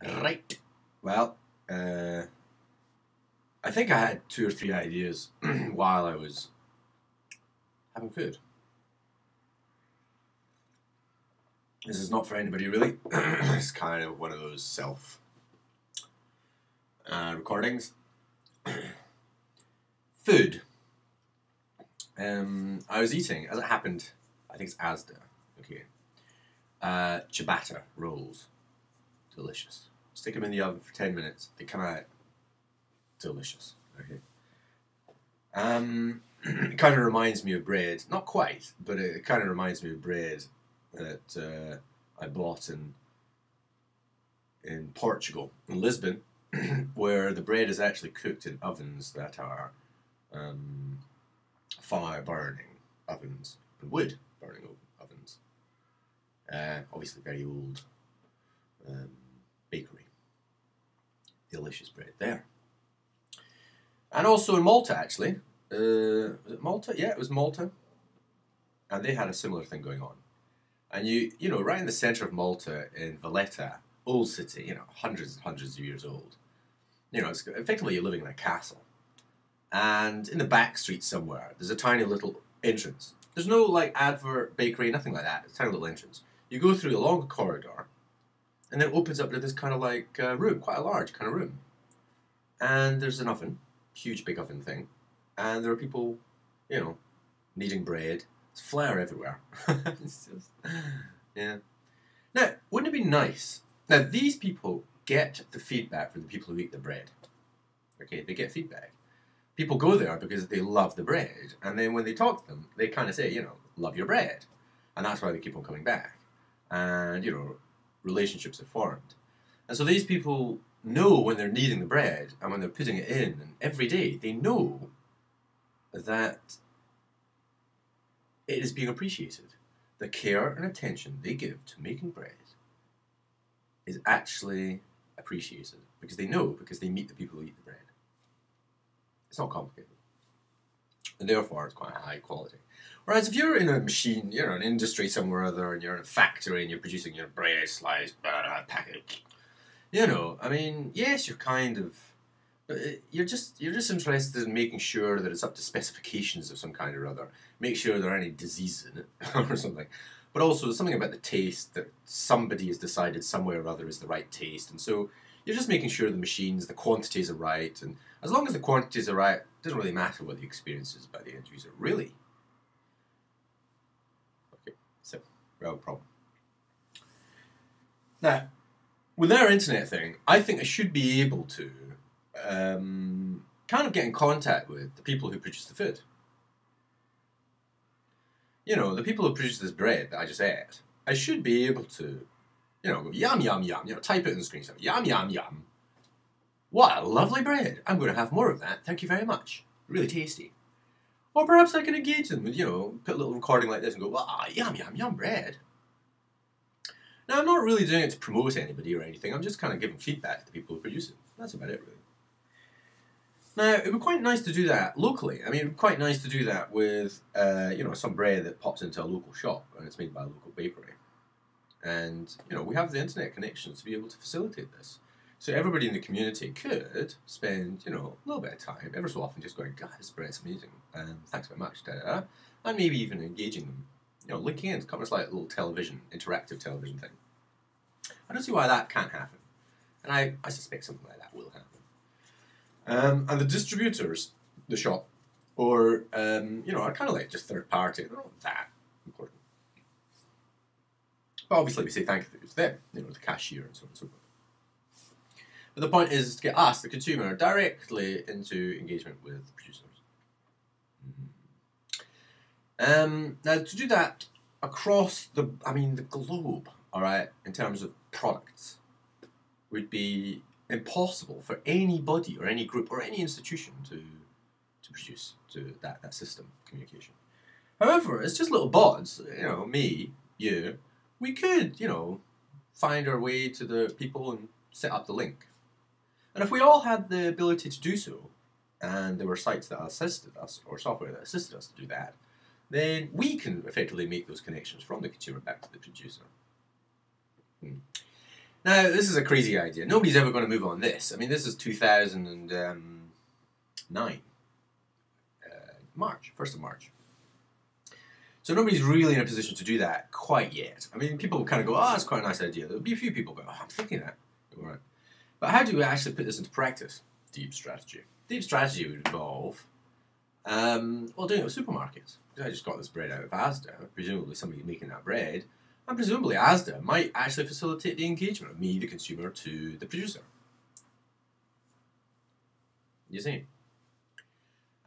Right. Well, I think I had 2 or 3 ideas while I was having food. This is not for anybody really. It's kind of one of those self recordings. Food. I was eating, as it happened, I think it's Asda. Okay. Ciabatta rolls. Delicious. Stick them in the oven for 10 minutes. They come out delicious. Okay. It kind of reminds me of bread. Not quite, but it kind of reminds me of bread that I bought in Portugal, in Lisbon, where the bread is actually cooked in ovens that are fire burning ovens, wood burning ovens. Obviously, very old bakery. Delicious bread there. And also in Malta, actually. Was it Malta? Yeah, it was Malta. And they had a similar thing going on. And you know, right in the centre of Malta, in Valletta, old city, hundreds and hundreds of years old. It's effectively you're living in a castle. And in the back street somewhere, there's a tiny little entrance. There's no advert bakery, nothing like that. It's a tiny little entrance. You go through a long corridor, and then it opens up to this kind of room, quite a large kind of room. And there's an oven, huge big oven thing, and there are people, kneading bread. There's flour everywhere. It's just, yeah. Now, wouldn't it be nice? Now, these people get the feedback from the people who eat the bread. Okay, they get feedback. People go there because they love the bread, and then when they talk to them, they kind of say, love your bread. And that's why they keep on coming back. And, relationships are formed. And so these people know when they're kneading the bread and when they're putting it in, and every day they know that it is being appreciated. The care and attention they give to making bread is actually appreciated because they know, because they meet the people who eat the bread. It's not complicated. And therefore, it's quite high quality. Whereas if you're in a machine, you're in an industry somewhere or other, and you're in a factory and you're producing your bread, slice, package, yes, you're kind of, but you're just interested in making sure that it's up to specifications of some kind or other. Make sure there aren't any diseases in it or something. But also something about the taste that somebody has decided somewhere or other is the right taste. And so you're just making sure the machines, the quantities are right. And as long as the quantities are right, it doesn't really matter what the experience is by the end user, really. Okay, so, real problem. Now, with our internet thing, I think I should be able to kind of get in contact with the people who produce the food. The people who produce this bread that I just ate, I should be able to, go yum, yum, yum, type it in the screen, so yum, yum, yum. What a lovely bread. I'm going to have more of that. Thank you very much. Really tasty. Or perhaps I can engage them with, put a little recording like this and go, wow, yum, yum, yum bread. Now, I'm not really doing it to promote anybody or anything. I'm just kind of giving feedback to the people who produce it. That's about it, really. Now, it would be quite nice to do that locally. I mean, it would be quite nice to do that with, some bread that pops into a local shop and it's made by a local bakery. And, we have the internet connections to be able to facilitate this. So everybody in the community could spend, a little bit of time, ever so often, just going, God, this bread's amazing. Thanks very much. Da-da-da. And maybe even engaging them. Linking in, it's like a little television, interactive television thing. I don't see why that can't happen. And I suspect something like that will happen. And the distributors, the shop, or, are kind of like just third party. They're not that important. But obviously we say thank you to them, the cashier and so on and so forth. But the point is to get us, the consumer, directly into engagement with the producers. Now, to do that across the globe, all right, in terms of products, would be impossible for anybody or any group or any institution to produce to that system of communication. However, it's just little bots, me, you, we could, find our way to the people and set up the link. And if we all had the ability to do so, and there were sites that assisted us, or software that assisted us to do that, then we can effectively make those connections from the consumer back to the producer. Now, this is a crazy idea. Nobody's ever going to move on this. I mean, this is 2009. March, 1st of March. So nobody's really in a position to do that quite yet. I mean, people kind of go, oh, that's quite a nice idea. There'll be a few people go, oh, I'm thinking that. Right. But how do we actually put this into practice? Deep strategy. Deep strategy would involve, doing it with supermarkets. I just got this bread out of Asda. Presumably somebody making that bread. And presumably Asda might actually facilitate the engagement of me, the consumer, to the producer. You see?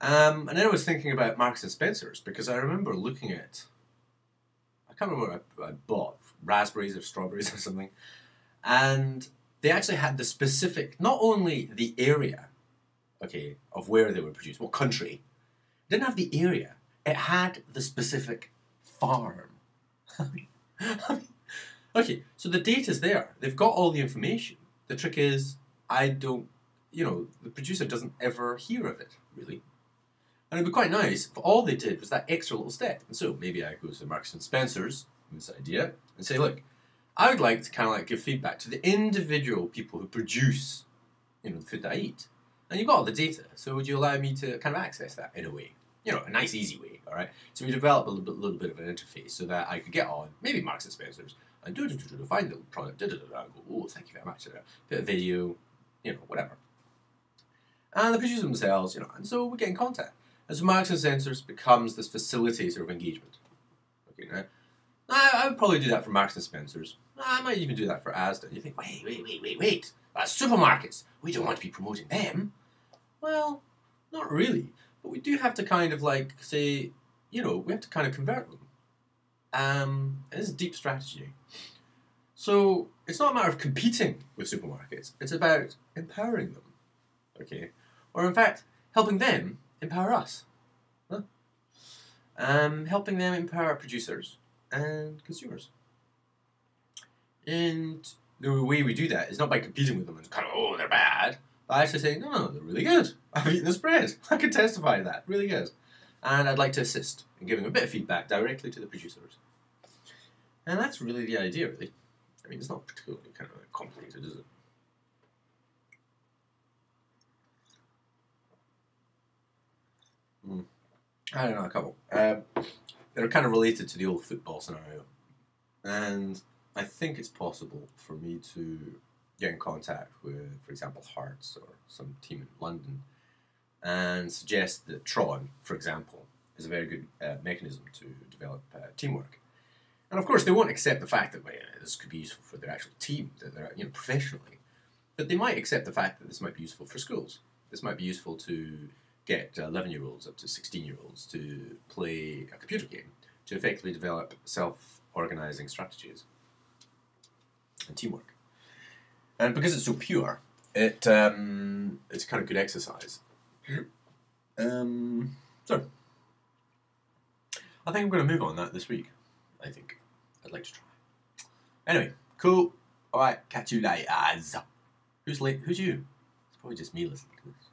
And then I was thinking about Marks and Spencer's, because I remember looking at, I can't remember what I bought, raspberries or strawberries or something, and they actually had the specific, not only the area, okay, of where they were produced, what country, it didn't have the area, it had the specific farm. Okay, so the data's there, they've got all the information. The trick is, the producer doesn't ever hear of it, really. And it'd be quite nice if all they did was that extra little step. And so maybe I go to Marks and Spencer's with this idea and say, look, I would like to kind of like give feedback to the individual people who produce, the food that I eat. And you've got all the data, so would you allow me to kind of access that in a way? A nice, easy way, all right? So we develop a little bit of an interface so that I could get on, maybe Marks and Spencer's, and find the product, and go, oh, thank you very much, bit of video, whatever. And the producers themselves, and so we get in contact. And so Marks and Spencer's becomes this facilitator of engagement. Okay, now, I would probably do that for Marks and Spencer's. I might even do that for Asda. And you think, wait. Supermarkets. We don't want to be promoting them. Well, not really. But we do have to kind of like say, we have to kind of convert them. And this is deep strategy. So it's not a matter of competing with supermarkets. It's about empowering them. Okay? Or in fact, helping them empower us. Helping them empower producers and consumers. And the way we do that is not by competing with them and kind of, oh, they're bad. But actually saying, no, they're really good. I've eaten this bread. I can testify to that. Really good. And I'd like to assist in giving a bit of feedback directly to the producers. And that's really the idea, really. I mean, it's not particularly kind of complicated, is it? I don't know, a couple. They're kind of related to the old football scenario. And I think it's possible for me to get in contact with, for example, Hearts or some team in London and suggest that Tron, for example, is a very good mechanism to develop teamwork. And of course, they won't accept the fact that this could be useful for their actual team, that they're professionally. But they might accept the fact that this might be useful for schools. This might be useful to get 11-year-olds up to 16-year-olds to play a computer game, to effectively develop self-organizing strategies and teamwork. And because it's so pure, it's kind of good exercise. So, I think I'm going to move on that this week. I think I'd like to try. Anyway, cool. All right, catch you later. Who's late? Who's you? It's probably just me listening to this.